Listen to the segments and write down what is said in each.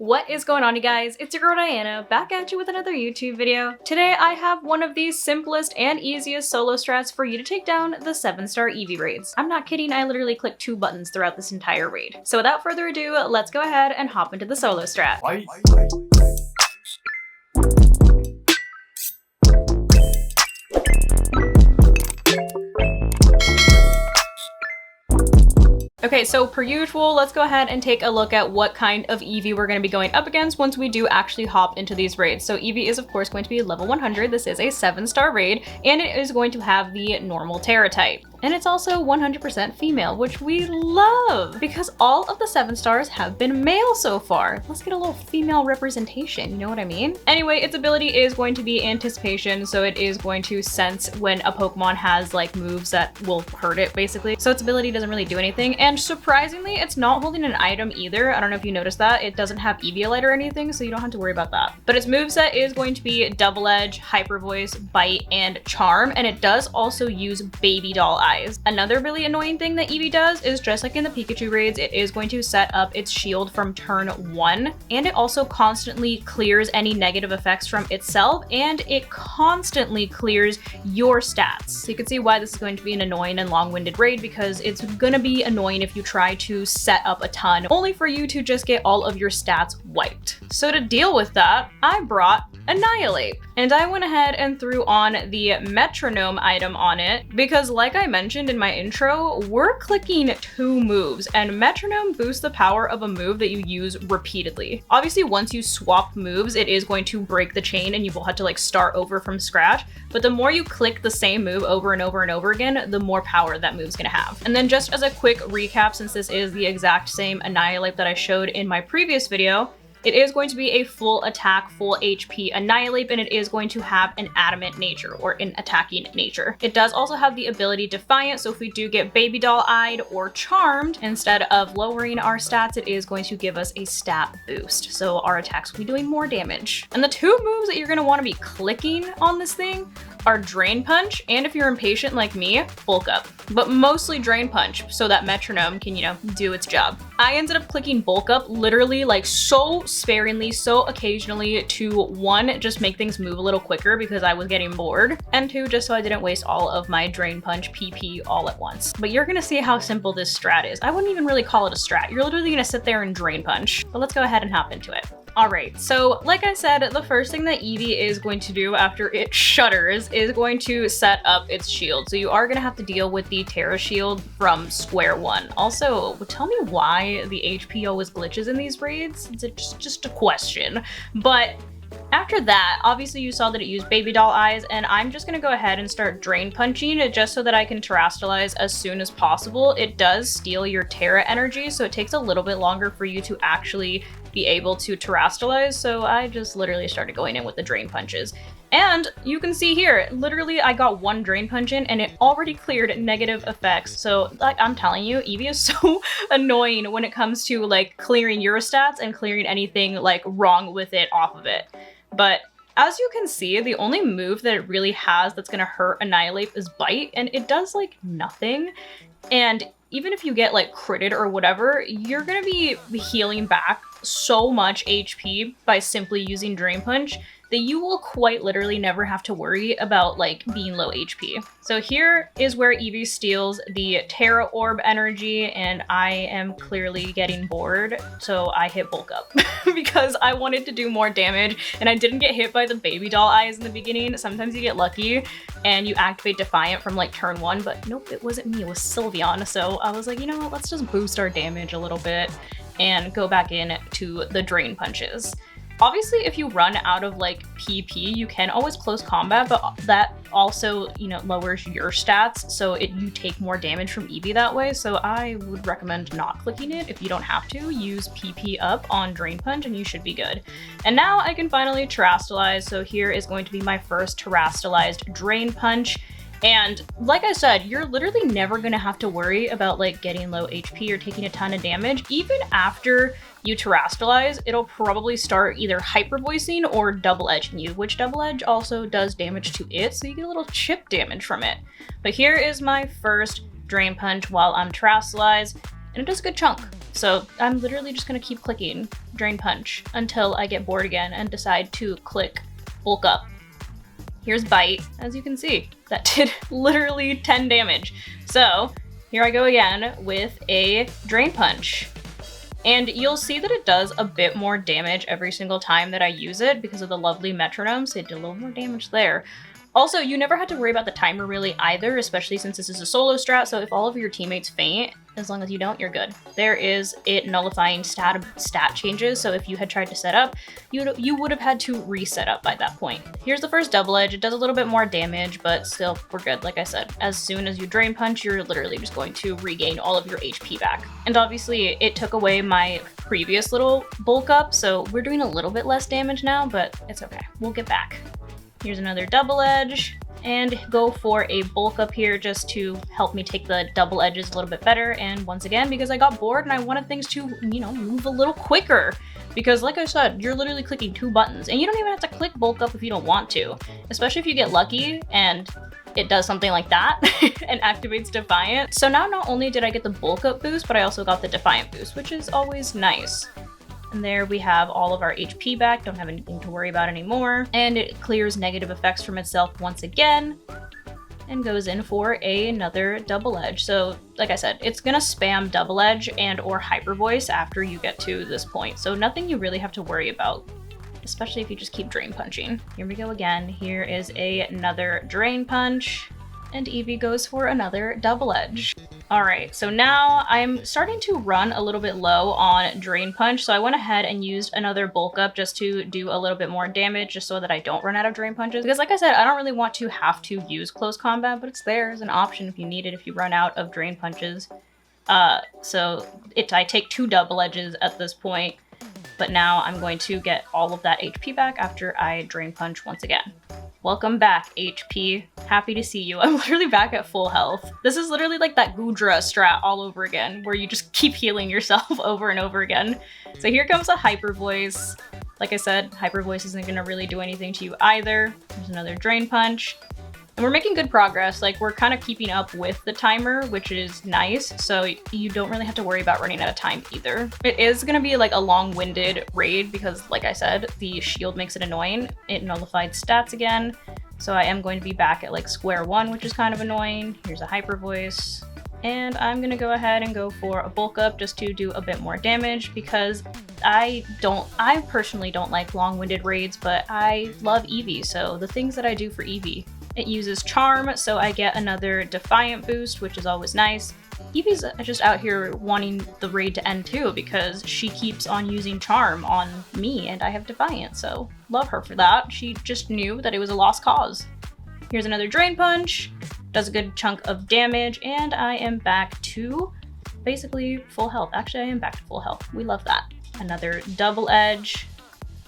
What is going on, you guys? It's your girl Diana, back at you with another YouTube video. Today I have one of the simplest and easiest solo strats for you to take down the 7-star EEVEE raids. I'm not kidding, I literally clicked 2 buttons throughout this entire raid. So without further ado, let's go ahead and hop into the solo strat. Okay, so per usual, let's go ahead and take a look at what kind of EEVEE we're going to be going up against once we do actually hop into these raids. So EEVEE is of course going to be level 100. This is a 7-star raid, and it is going to have the normal Terra type. And it's also 100% female, which we love because all of the 7 stars have been male so far. Let's get a little female representation, you know what I mean? Anyway, its ability is going to be anticipation, so it is going to sense when a Pokemon has like moves that will hurt it basically. So its ability doesn't really do anything, and surprisingly, it's not holding an item either. I don't know if you noticed that. It doesn't have EEVEE or anything, so you don't have to worry about that. But its moveset is going to be Double Edge, Hyper Voice, Bite, and Charm, and it does also use Baby Doll Eyes. Another really annoying thing that EEVEE does is, just like in the Pikachu raids, it is going to set up its shield from turn 1, and it also constantly clears any negative effects from itself, and it constantly clears your stats. So you can see why this is going to be an annoying and long-winded raid, because it's gonna be annoying if you try to set up a ton only for you to just get all of your stats wiped. So to deal with that, I brought Annihilate, and I went ahead and threw on the metronome item on it because, like I mentioned in my intro, we're clicking 2 moves, and metronome boosts the power of a move that you use repeatedly. Obviously, once you swap moves, it is going to break the chain and you will have to like start over from scratch, but the more you click the same move over and over and over again, the more power that move's gonna have. And then just as a quick recap, since this is the exact same Annihilate that I showed in my previous video, it is going to be a full attack, full HP Annihilate, and it is going to have an adamant nature, or an attacking nature. It does also have the ability Defiant, so if we do get Baby Doll Eyed or Charmed, instead of lowering our stats, it is going to give us a stat boost. So our attacks will be doing more damage. And the 2 moves that you're going to want to be clicking on this thing are Drain Punch, and if you're impatient like me, Bulk Up. But mostly Drain Punch, so that metronome can, you know, do its job. I ended up clicking Bulk Up literally like so sparingly, so occasionally, to 1, just make things move a little quicker because I was getting bored, and 2, just so I didn't waste all of my Drain Punch PP all at once. But you're gonna see how simple this strat is. I wouldn't even really call it a strat. You're literally gonna sit there and Drain Punch. But let's go ahead and hop into it. Alright, so like I said, the first thing that EEVEE is going to do after it shudders is going to set up its shield. So you are going to have to deal with the Terra shield from square 1. Also, tell me why the HP always glitches in these raids? It's just a question. But after that, obviously you saw that it used Baby Doll Eyes, and I'm just going to go ahead and start Drain Punching it just so that I can Terrastalize as soon as possible. It does steal your Terra energy, so it takes a little bit longer for you to actually be able to Terrastalize, so I just literally started going in with the Drain Punches. And you can see here, literally I got 1 Drain Punch in and it already cleared negative effects. So like I'm telling you, EEVEE is so annoying when it comes to like clearing your stats and clearing anything like wrong with it off of it. But as you can see, the only move that it really has that's gonna hurt Annihilate is Bite, and it does like nothing. And even if you get like critted or whatever, you're gonna be healing back so much HP by simply using Drain Punch that you will quite literally never have to worry about like being low HP. So here is where EEVEE steals the Terra Orb energy, and I am clearly getting bored, so I hit Bulk Up because I wanted to do more damage, and I didn't get hit by the Baby Doll Eyes in the beginning. Sometimes you get lucky and you activate Defiant from like turn 1, but nope, it wasn't me, it was Sylveon. So I was like, you know what, let's just boost our damage a little bit and go back in to the Drain Punches. Obviously, if you run out of like PP, you can always close combat, but that also, you know, lowers your stats, so you take more damage from EEVEE that way. So I would recommend not clicking it. If you don't have to, use PP up on Drain Punch and you should be good. And now I can finally Terrastalize, so here is going to be my first Terrastalized Drain Punch. And like I said, you're literally never gonna have to worry about like getting low HP or taking a ton of damage. Even after you Terrastalize, it'll probably start either hyper voicing or double edging you, which double edge also does damage to it, so you get a little chip damage from it. But here is my first Drain Punch while I'm Terrastalized, and it does a good chunk. So I'm literally just gonna keep clicking Drain Punch until I get bored again and decide to click Bulk Up. Here's Bite, as you can see. That did literally 10 damage. So here I go again with a Drain Punch. And you'll see that it does a bit more damage every single time that I use it because of the lovely metronome, so it did a little more damage there. Also, you never had to worry about the timer really either, especially since this is a solo strat, so if all of your teammates faint, as long as you don't, you're good. There is it nullifying stat changes, so if you had tried to set up, you would have had to reset up by that point. Here's the first double edge. It does a little bit more damage, but still, we're good. Like I said, as soon as you Drain Punch, you're literally just going to regain all of your HP back. And obviously, it took away my previous little bulk up, so we're doing a little bit less damage now, but it's okay. We'll get back. Here's another double edge, and go for a bulk up here just to help me take the double edges a little bit better. And once again, because I got bored and I wanted things to, you know, move a little quicker. Because like I said, you're literally clicking 2 buttons, and you don't even have to click bulk up if you don't want to. Especially if you get lucky and it does something like that and activates Defiant. So now not only did I get the bulk up boost, but I also got the Defiant boost, which is always nice. And there we have all of our HP back, don't have anything to worry about anymore. And it clears negative effects from itself once again and goes in for another double edge. So like I said, it's gonna spam double edge and or hyper voice after you get to this point. So nothing you really have to worry about, especially if you just keep Drain Punching. Here we go again. Here is another Drain Punch, and EEVEE goes for another double edge. All right, so now I'm starting to run a little bit low on Drain Punch, so I went ahead and used another bulk up just to do a little bit more damage, just so that I don't run out of Drain Punches. Because like I said, I don't really want to have to use close combat, but it's there as an option if you need it, if you run out of Drain Punches. I take 2 double edges at this point, but now I'm going to get all of that HP back after I Drain Punch once again. Welcome back, HP. Happy to see you. I'm literally back at full health. This is literally like that Gudra strat all over again, where you just keep healing yourself over and over again. So here comes a Hyper Voice. Like I said, Hyper Voice isn't gonna really do anything to you either. There's another Drain Punch. And we're making good progress. Like, we're kind of keeping up with the timer, which is nice. So you don't really have to worry about running out of time either. It is going to be like a long-winded raid because, like I said, the shield makes it annoying. It nullified stats again. So I am going to be back at like square one, which is kind of annoying. Here's a Hyper Voice. And I'm going to go ahead and go for a bulk up just to do a bit more damage because I personally don't like long-winded raids, but I love EEVEE. So the things that I do for EEVEE, it uses Charm, so I get another Defiant boost, which is always nice. EEVEE's just out here wanting the raid to end too because she keeps on using Charm on me and I have Defiant, so love her for that. She just knew that it was a lost cause. Here's another Drain Punch, does a good chunk of damage, and I am back to basically full health. Actually, I am back to full health. We love that. Another double edge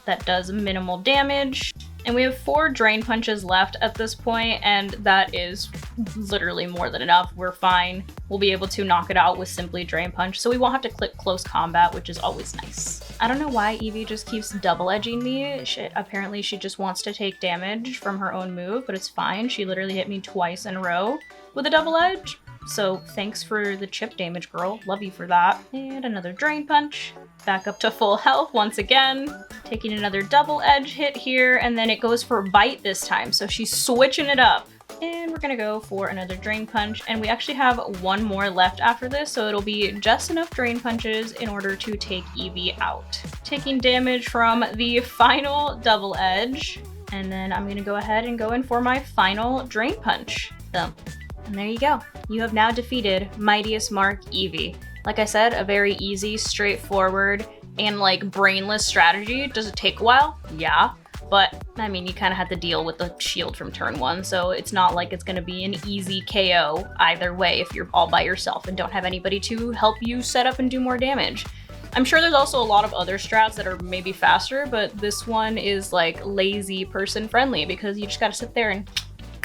that does minimal damage. And we have 4 Drain Punches left at this point, and that is literally more than enough. We're fine. We'll be able to knock it out with simply Drain Punch, so we won't have to click close combat, which is always nice. I don't know why EEVEE just keeps double edging me. Apparently she just wants to take damage from her own move, but it's fine. She literally hit me twice in a row with a double edge. So thanks for the chip damage, girl. Love you for that. And another Drain Punch. Back up to full health once again. Taking another double edge hit here, and then it goes for Bite this time. So she's switching it up. And we're gonna go for another Drain Punch, and we actually have 1 more left after this, so it'll be just enough Drain Punches in order to take EEVEE out. Taking damage from the final double edge, and then I'm gonna go ahead and go in for my final Drain Punch. Thump. And there you go. You have now defeated Mightiest Mark EEVEE. Like I said, a very easy, straightforward, and like brainless strategy. Does it take a while? Yeah. But, I mean, you kind of have to deal with the shield from turn 1, so it's not like it's going to be an easy KO either way if you're all by yourself and don't have anybody to help you set up and do more damage. I'm sure there's also a lot of other strats that are maybe faster, but this one is like lazy person friendly because you just got to sit there and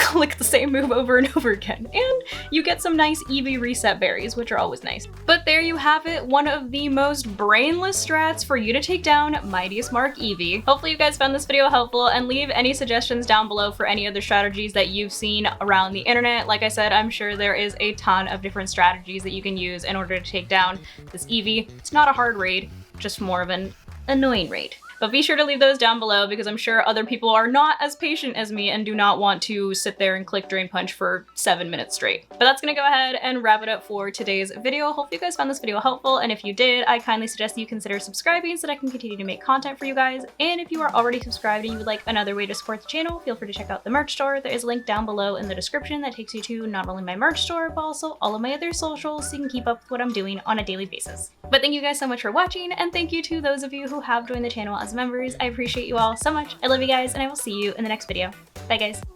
click the same move over and over again. And you get some nice EEVEE reset berries, which are always nice. But there you have it, one of the most brainless strats for you to take down Mightiest Mark EEVEE. Hopefully you guys found this video helpful, and leave any suggestions down below for any other strategies that you've seen around the internet. Like I said, I'm sure there is a ton of different strategies that you can use in order to take down this EEVEE. It's not a hard raid, just more of an annoying raid. But be sure to leave those down below, because I'm sure other people are not as patient as me and do not want to sit there and click Drain Punch for 7 minutes straight. But that's gonna go ahead and wrap it up for today's video. Hope you guys found this video helpful, and if you did, I kindly suggest that you consider subscribing so that I can continue to make content for you guys. And if you are already subscribed and you would like another way to support the channel, feel free to check out the merch store. There is a link down below in the description that takes you to not only my merch store, but also all of my other socials, so you can keep up with what I'm doing on a daily basis. But thank you guys so much for watching, and thank you to those of you who have joined the channel as members. I appreciate you all so much. I love you guys, and I will see you in the next video. Bye guys.